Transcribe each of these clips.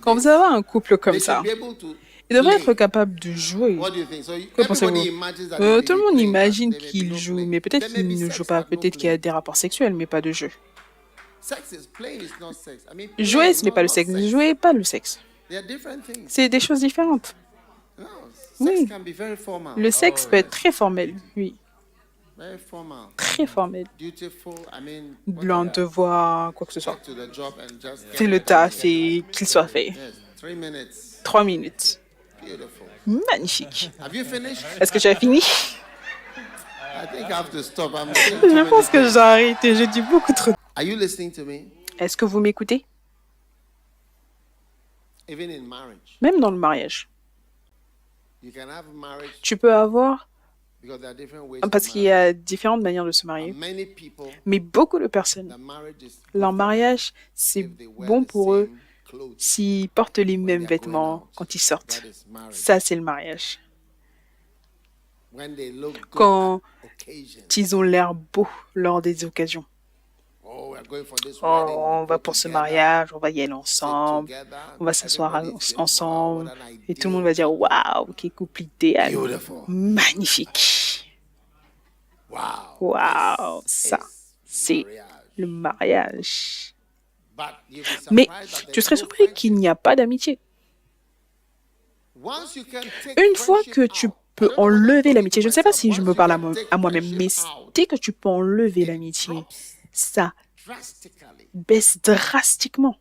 Quand vous avez un couple comme ça, il devrait être capable de jouer. Que pensez-vous? Tout le monde imagine qu'il joue, mais peut-être qu'il ne joue pas. Peut-être qu'il y a des rapports sexuels, mais pas de jeu. Jouer, ce n'est pas le sexe. Jouer, pas le sexe. C'est des choses différentes. Oui. Le sexe peut être très formel, oui. Très formel. Blanc, devoir, quoi que ce soit. Fais le taf et qu'il soit fait. 3 minutes. Magnifique. Est-ce que tu as fini? Je pense que j'ai arrêté. Je dis beaucoup trop. Est-ce que vous m'écoutez? Même dans le mariage. Tu peux avoir, parce qu'il y a différentes manières de se marier, mais beaucoup de personnes, leur mariage, c'est bon pour eux s'ils portent les mêmes vêtements quand ils sortent. Ça, c'est le mariage. Quand ils ont l'air beaux lors des occasions. Oh, on va pour ce mariage, on va y aller ensemble, on va s'asseoir ensemble, et tout le monde va dire waouh, quel couple idéal, magnifique. Waouh, ça, c'est le mariage. Mais tu serais surpris qu'il n'y a pas d'amitié. Une fois que tu peux enlever l'amitié, je ne sais pas si je me parle à moi-même, mais dès que tu peux enlever l'amitié, ça baisse drastiquement.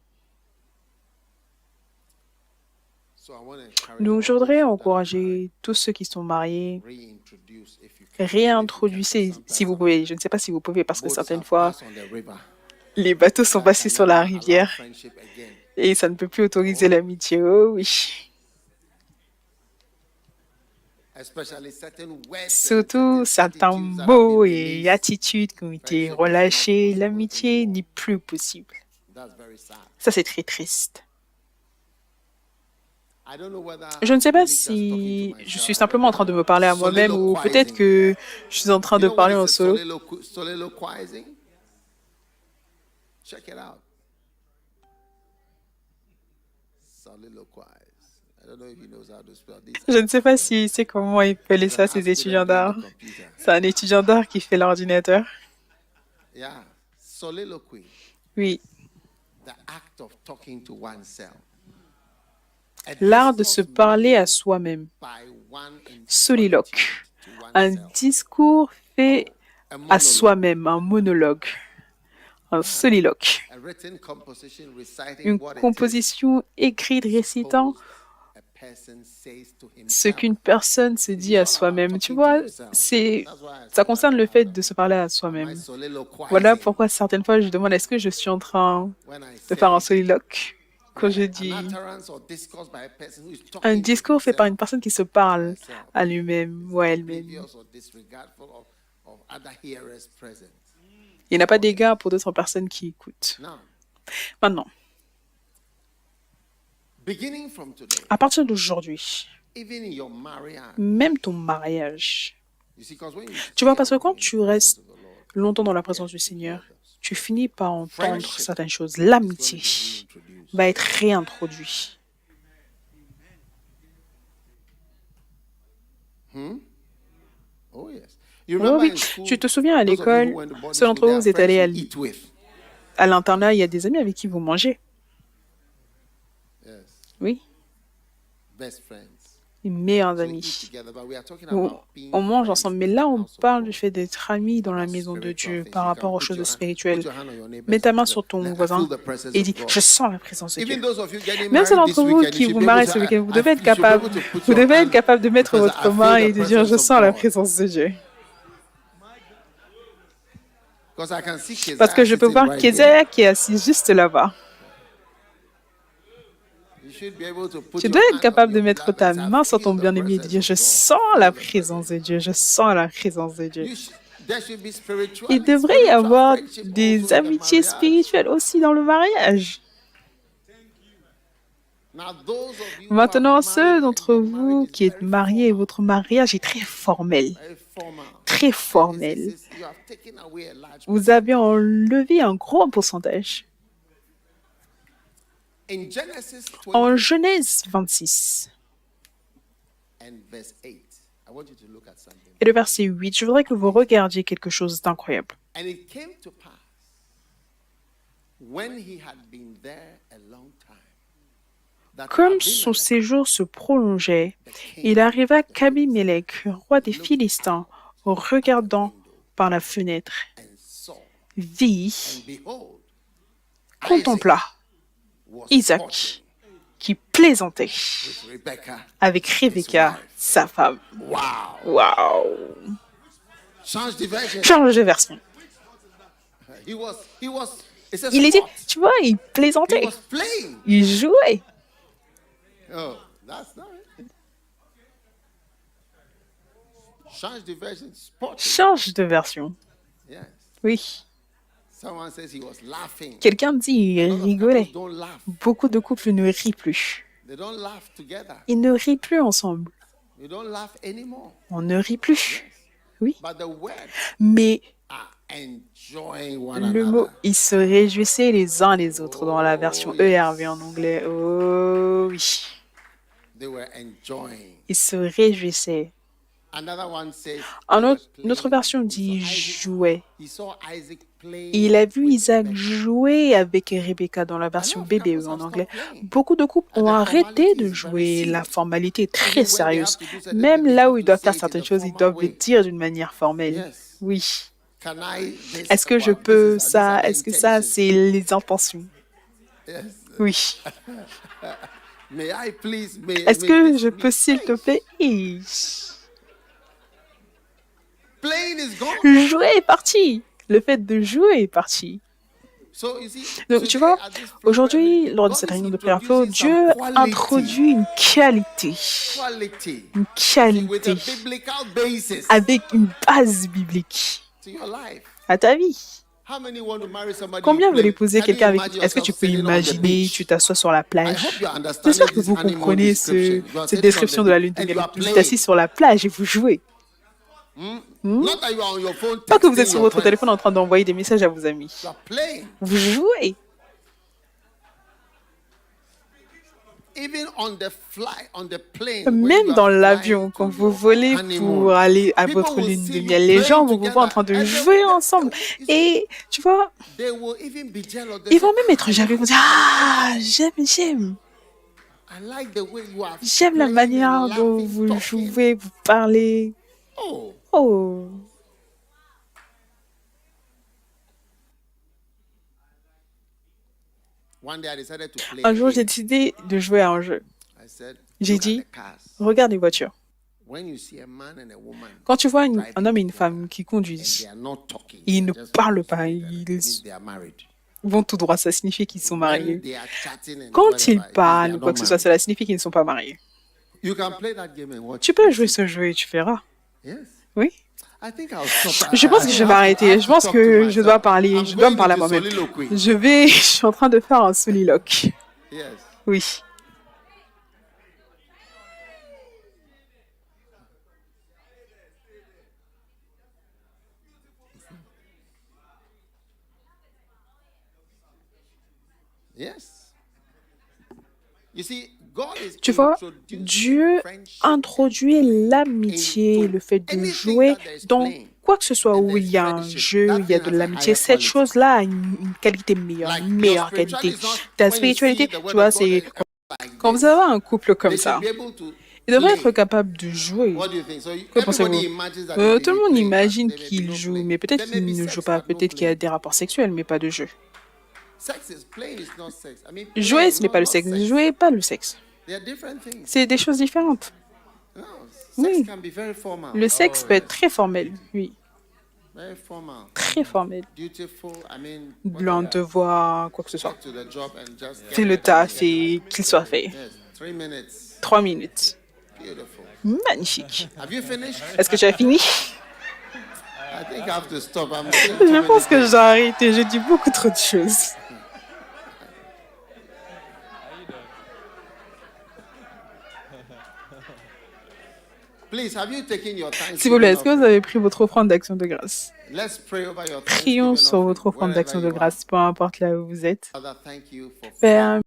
Donc, je voudrais encourager tous ceux qui sont mariés, réintroduisez, si vous pouvez. Je ne sais pas si vous pouvez, parce que certaines fois, les bateaux sont passés sur la rivière et ça ne peut plus autoriser l'amitié. Oh oui. Surtout certains mots et attitudes qui ont été relâchés, l'amitié n'est plus possible. Ça, c'est très triste. Je ne sais pas si je suis simplement en train de me parler à moi-même ou peut-être que je suis en train de parler en solo. Je ne sais pas si c'est comment il appelle ça, ces étudiants d'art. C'est un étudiant d'art qui fait l'ordinateur. Oui. L'art de se parler à soi-même. Soliloque. Un discours fait à soi-même, un monologue. Un soliloque. Une composition écrite récitant ce qu'une personne se dit à soi-même. Tu vois, ça concerne le fait de se parler à soi-même. Voilà pourquoi certaines fois je demande est-ce que je suis en train de faire un soliloque quand je dis un discours fait par une personne qui se parle à lui-même ou à elle-même. Il n'y a pas d'égard pour d'autres personnes qui écoutent. Maintenant, à partir d'aujourd'hui, même ton mariage, tu vois, parce que quand tu restes longtemps dans la présence du Seigneur, tu finis par entendre certaines choses. L'amitié va être réintroduite. Oui, tu te souviens à l'école, ceux d'entre vous, vous êtes allés à l'internat, il y a des amis avec qui vous mangez. Oui. Les meilleurs amis. On mange ensemble. Mais là, on parle du fait d'être amis dans la maison de Dieu par rapport aux choses spirituelles. Mets ta main sur ton voisin et dis, je sens la présence de Dieu. Même ceux d'entre vous qui vous marient ce week-end, vous devez être capable de mettre votre main et de dire, je sens la présence de Dieu. Parce que je peux voir Kézia qui est assis juste là-bas. Tu dois être capable de mettre ta main sur ton bien-aimé et de dire, je sens la présence de Dieu, je sens la présence de Dieu. Il devrait y avoir des amitiés spirituelles aussi dans le mariage. Maintenant, ceux d'entre vous qui êtes mariés, votre mariage est très formel. Très formel. Vous avez enlevé un gros pourcentage. En Genèse 26 et le verset 8, je voudrais que vous regardiez quelque chose d'incroyable. Comme son séjour se prolongeait, il arriva qu'Abimelech, roi des Philistins, regardant par la fenêtre, vit, contempla Isaac qui plaisantait avec Rebecca, sa femme. Waouh! Change de version. Il était, tu vois, il plaisantait. Il jouait. Change de version. Oui. Quelqu'un dit il rigolait. Beaucoup de couples ne rient plus. Ils ne rient plus ensemble. On ne rit plus. Oui. Mais le mot, ils se réjouissaient les uns les autres dans la version ERV en anglais. Oh oui. Ils se réjouissaient. Une autre version dit jouait. Il a vu Isaac jouer avec Rebecca dans la version BBE en anglais. Beaucoup de couples ont arrêté de jouer. La formalité est très sérieuse. Même là où ils doivent faire certaines choses, ils doivent le dire d'une manière formelle. Oui. Est-ce que je peux ça? Est-ce que ça, c'est les intentions? Oui. Est-ce que je peux, s'il te plaît? Jouer est parti. Le fait de jouer est parti. Donc, tu vois, aujourd'hui, lors de cette réunion de prière flow, Dieu introduit une qualité avec une base biblique à ta vie. Combien veulent épouser quelqu'un avec qui... Est-ce que tu peux imaginer, tu t'assois sur la plage? J'espère que vous comprenez cette description de la lune de miel. Vous êtes assis sur la plage et vous jouez. Pas que vous êtes sur votre téléphone en train d'envoyer des messages à vos amis. Vous jouez. Même dans l'avion, quand vous volez pour aller à votre lune de miel, les gens vont vous voir en train de jouer ensemble. Et tu vois, ils vont même être jaloux. Ils vont dire, ah, j'aime. J'aime la manière dont vous jouez, vous parlez. Oh. Un jour, j'ai décidé de jouer à un jeu. J'ai dit, regarde les voitures. Quand tu vois un homme et une femme qui conduisent, ils ne parlent pas, ils vont tout droit, ça signifie qu'ils sont mariés. Quand ils parlent ou quoi que ce soit, cela signifie qu'ils ne sont pas mariés. Tu peux jouer ce jeu et tu verras. Oui. Je pense que je vais arrêter. Je pense que je dois parler. Je dois me parler à moi-même. Je suis en train de faire un soliloque. Oui. Tu vois, Dieu introduit l'amitié, le fait de jouer dans quoi que ce soit où il y a un jeu, il y a de l'amitié. Cette chose-là a une qualité meilleure, une meilleure qualité. Ta spiritualité, tu vois, c'est quand vous avez un couple comme ça, il devrait être capable de jouer. Que pensez-vous? Tout le monde imagine qu'il joue, mais peut-être qu'il ne joue pas. Peut-être qu'il y a des rapports sexuels, mais pas de jeu. Jouer, ce n'est pas le sexe. Jouer, pas le sexe. C'est des choses différentes. Oui. Le sexe peut être très formel, oui. Très formel. Blanc, devoir, quoi que ce soit. Fais le taf et qu'il soit fait. 3 minutes. Magnifique. Est-ce que tu as fini? Je pense que j'ai arrêté. J'ai dit beaucoup trop de choses. S'il vous plaît, est-ce que vous avez pris votre offrande d'action de grâce? Prions sur votre offrande d'action de grâce, peu importe là où vous êtes. Père,